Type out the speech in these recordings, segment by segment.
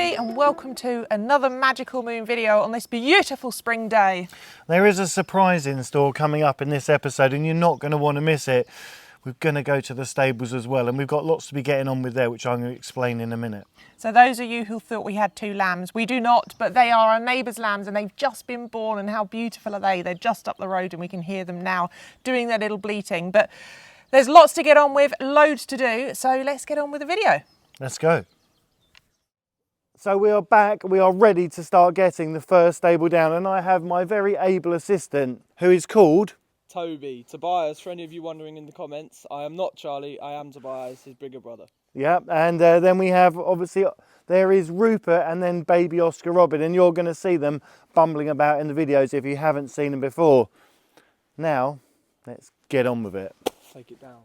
Toby and welcome to another Magical Moon video on this beautiful spring day. There is a surprise in store coming up in this episode and you're not going to want to miss it. We're going to go to the stables as well and we've got lots to be getting on with there, which I'm going to explain in a minute. So those of you who thought we had two lambs, we do not, but they are our neighbour's lambs and they've just been born, and how beautiful are they? They're just up the road and we can hear them now doing their little bleating. But there's lots to get on with, loads to do, so let's get on with the video. Let's go. So we are back, we are ready to start getting the first stable down, and I have my very able assistant who is called Toby. Tobias, for any of you wondering in the comments, I am not Charlie, I am Tobias, his bigger brother. Yeah, and then we have, obviously, there is Rupert and then baby Oscar Robin, and you're going to see them bumbling about in the videos if you haven't seen them before. Now, let's get on with it. Take it down.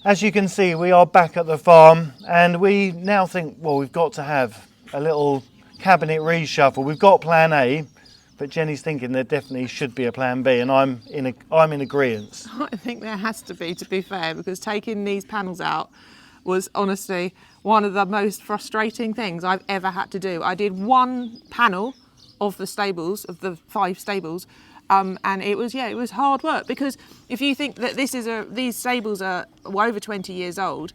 As you can see, we are back at the farm and we now think, well, we've got to have a little cabinet reshuffle. We've got plan A, but Jenny's thinking there definitely should be a plan B, and I'm in agreement. I think there has to be fair, because taking these panels out was honestly one of the most frustrating things I've ever had to do. I did one panel of the stables, of the 5 stables, and it was hard work, because if you think that these stables are over 20 years old,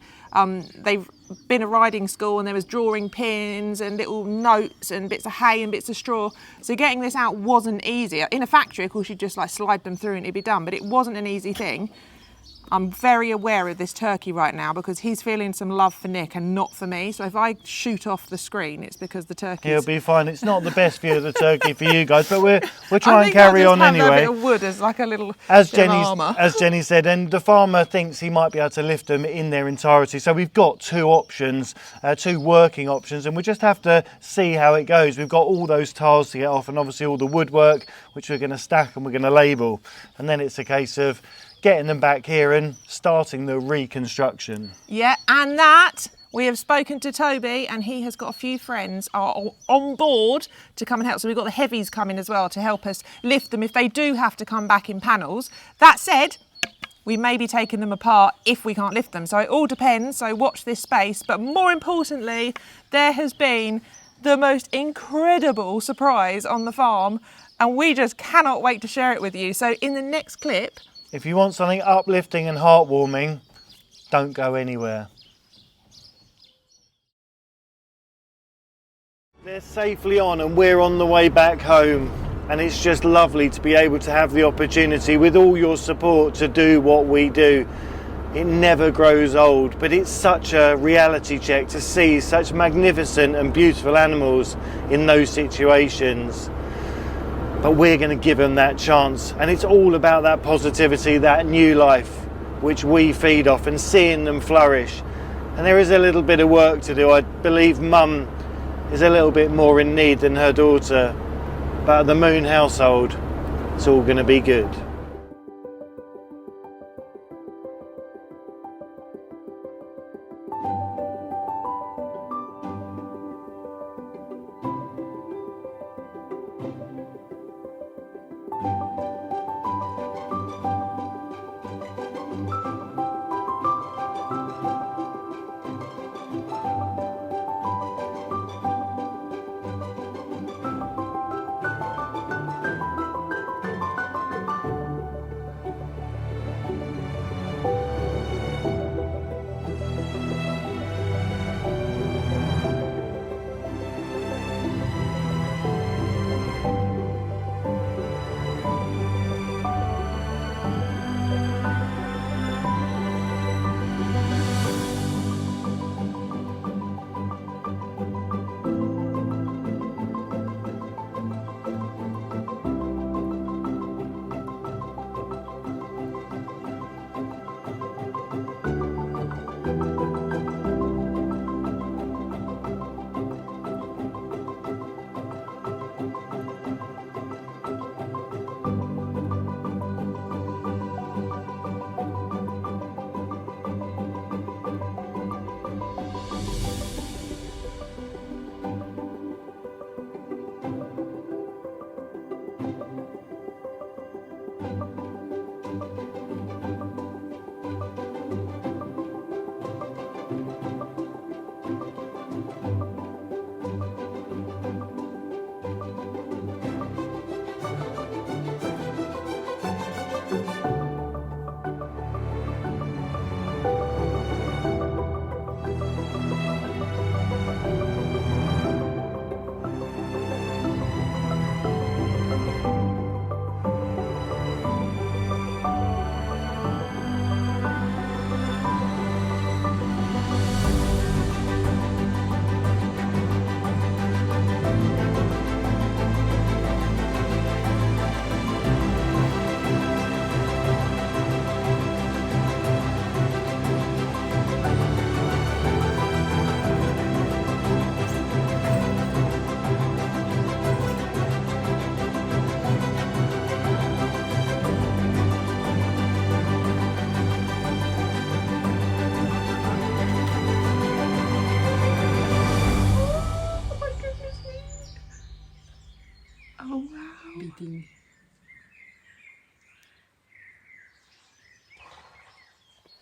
they've been a riding school and there was drawing pins and little notes and bits of hay and bits of straw. So getting this out wasn't easy. In a factory, of course, you'd just like slide them through and it'd be done, but it wasn't an easy thing. I'm very aware of this turkey right now because he's feeling some love for Nick and not for me. So if I shoot off the screen, it's because the turkey. He'll be fine. It's not the best view of the turkey for you guys, but we're trying to carry on anyway. A bit of wood as like a little as Jenny said, and the farmer thinks he might be able to lift them in their entirety. So we've got 2 options, 2 working options, and we just have to see how it goes. We've got all those tiles to get off, and obviously all the woodwork, which we're going to stack and we're going to label, and then it's a case of getting them back here and starting the reconstruction. Yeah, and that we have spoken to Toby and he has got a few friends are on board to come and help. So we've got the heavies coming as well to help us lift them if they do have to come back in panels. That said, we may be taking them apart if we can't lift them. So it all depends, so watch this space. But more importantly, there has been the most incredible surprise on the farm and we just cannot wait to share it with you. So in the next clip, if you want something uplifting and heartwarming, don't go anywhere. They're safely on and we're on the way back home, and it's just lovely to be able to have the opportunity with all your support to do what we do. it never grows old. But it's such a reality check to see such magnificent and beautiful animals in those situations. But we're going to give them that chance, and it's all about that positivity, that new life which we feed off, and seeing them flourish. And there is a little bit of work to do. I believe Mum is a little bit more in need than her daughter, but at the Moon household, it's all going to be good.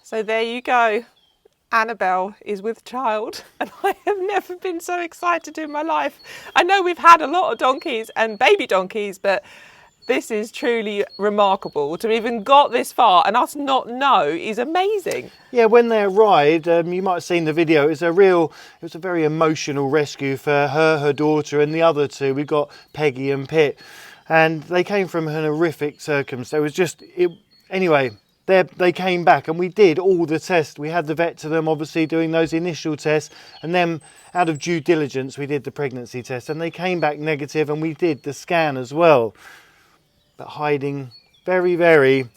So there you go. Annabelle is with child, and I have never been so excited in my life. I know we've had a lot of donkeys and baby donkeys, but this is truly remarkable. To even got this far and us not know is amazing. Yeah, when they arrived, you might have seen the video. It was a very emotional rescue for her daughter, and the other two. We've got Peggy and Pitt, and they came from an horrific circumstance. Anyway. They came back, and we did all the tests. We had the vet to them, obviously, doing those initial tests, and then out of due diligence we did the pregnancy test, and they came back negative, and we did the scan as well. But hiding very, very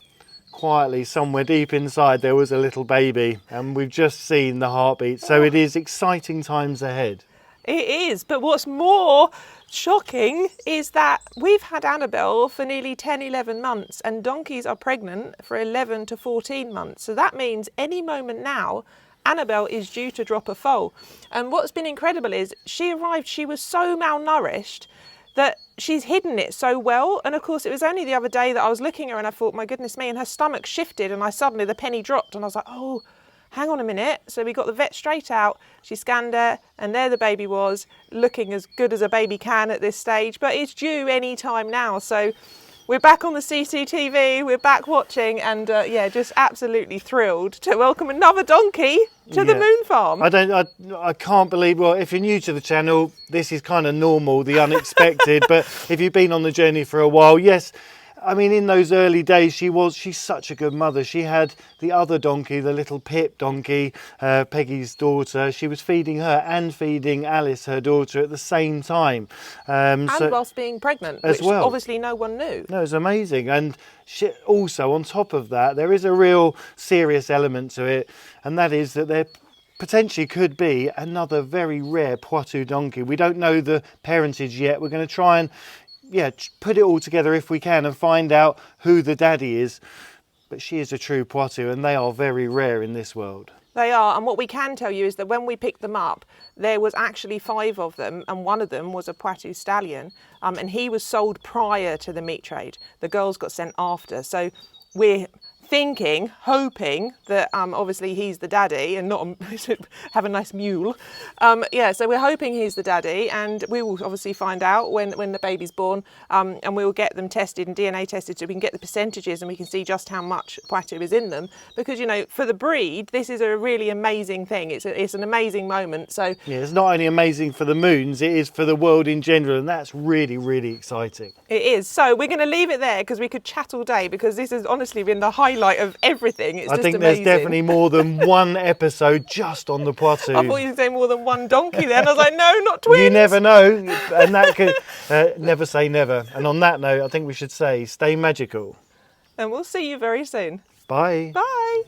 quietly somewhere deep inside there was a little baby, and we've just seen the heartbeat. So it is exciting times ahead. It is, but what's more shocking is that we've had Annabelle for nearly 10-11 months, and donkeys are pregnant for 11 to 14 months. So that means any moment now Annabelle is due to drop a foal. And what's been incredible is she arrived, she was so malnourished that she's hidden it so well. And of course it was only the other day that I was looking at her and I thought, my goodness me, and her stomach shifted, and suddenly the penny dropped, and I was like, oh, hang on a minute. So we got the vet straight out, she scanned her, and there the baby was, looking as good as a baby can at this stage, but it's due any time now. So we're back on the CCTV, we're back watching, and yeah, just absolutely thrilled to welcome another donkey to the Moon Farm. I can't believe, well, if you're new to the channel, this is kind of normal, the unexpected, but if you've been on the journey for a while, yes, I mean, in those early days, she's such a good mother. She had the other donkey, the little Pip donkey, Peggy's daughter. She was feeding her and feeding Alice, her daughter, at the same time. And whilst being pregnant, as which well. obviously no one knew. No, it's amazing. And also, on top of that, there is a real serious element to it, and that is that there potentially could be another very rare Poitou donkey. We don't know the parentage yet. We're going to try and put it all together if we can and find out who the daddy is. But she is a true Poitou, and they are very rare in this world. They are, and what we can tell you is that when we picked them up, there was actually 5 of them, and one of them was a Poitou stallion, and he was sold prior to the meat trade. The girls got sent after, so we're hoping that obviously he's the daddy and not have a nice mule. So we're hoping he's the daddy, and we will obviously find out when the baby's born, and we will get them tested and DNA tested so we can get the percentages and we can see just how much Poitou is in them. Because, you know, for the breed, this is a really amazing thing. It's an amazing moment. So yeah, it's not only amazing for the moons, it is for the world in general, and that's really, really exciting. It is. So we're going to leave it there because we could chat all day, because this has honestly been the highlight of everything. It's I just think amazing. there's definitely more than one episode just on the Poitou. I thought you were saying more than one donkey then. I was like, no, not twins. You never know, and that could never say never. And on that note, I think we should say stay magical. And we'll see you very soon. Bye. Bye.